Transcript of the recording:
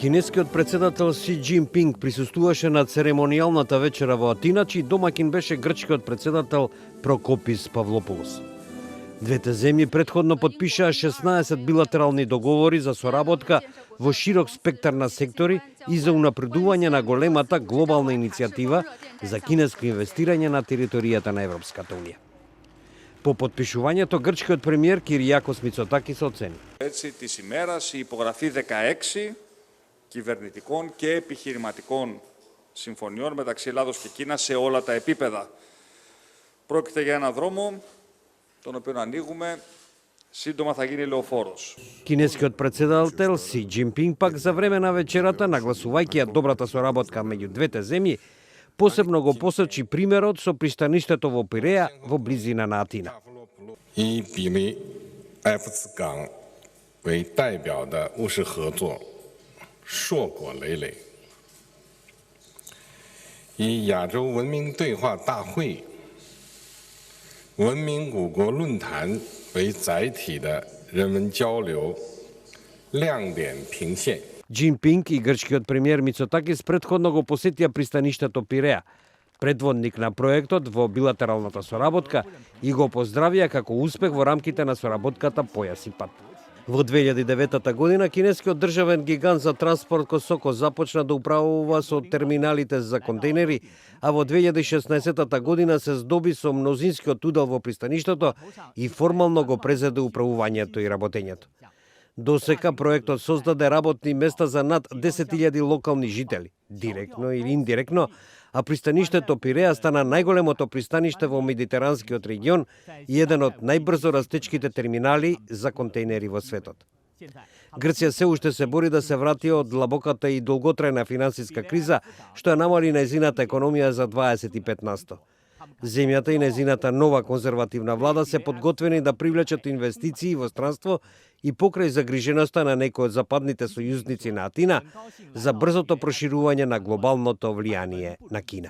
Кинескиот председател Си Џинпинг присуствуваше на церемонијалната вечера во Атина, чиј домакин беше грчкиот председател Прокопис Павлопулос. Двете земји претходно подпишаа 16 билатерални договори за соработка во широк спектар на сектори и за унапредување на големата глобална иницијатива за кинеско инвестирање на територијата на Европската Унија. По подпишувањето, грчкиот премиер Κυριάκος Μητσοτάκης оцени. Έτσι, της ημέρας η υπογραφή 16 κυβερνητικών και επιχειρηματικών συμφωνιών μεταξύ Ελλάδος και Κίνας σε όλα τα επίπεδα. Πρόκειται για ένα δρόμο τον οποίο ανοίγουμε, σύντομα θα γίνει λεωφόρος. Кинескиот председател Си Џинпинг пак за време на вечерата, нагласувајќи ја добрата соработка меѓу двете земји, посебно го посочи примерот со пристаништето во Пиреја во близина на Атина. 以比利埃夫斯港为代表的务实合作硕果累累，以亚洲文明对话大会、文明五国论坛为载体的人文交流亮点频现。 Џинпинг и грчкиот премиер Мицотакис претходно го посетија пристаништето Пиреја, предводник на проектот во билатералната соработка, и го поздравија како успех во рамките на соработката Појас и пат. Во 2009 година кинескиот државен гигант за транспорт Косоко започна да управува со терминалите за контейнери, а во 2016 година се здоби со мнозинскиот удел во пристаништето и формално го презеде управувањето и работењето. Досека проектот создаде работни места за над 10.000 локални жители, директно или индиректно, а пристаништето Пиреја стана најголемото пристаниште во Медитеранскиот регион и еден од најбрзо растечките терминали за контейнери во светот. Грција се уште се бори да се врати од длабоката и долготрајна финансиска криза, што ја намали нејзината економија за 25%. Земјата и нејзината нова конзервативна влада се подготвени да привлечат инвестиции во странство и покрај загриженоста на некои од западните сојузници на Атина за брзото проширување на глобалното влијание на Кина.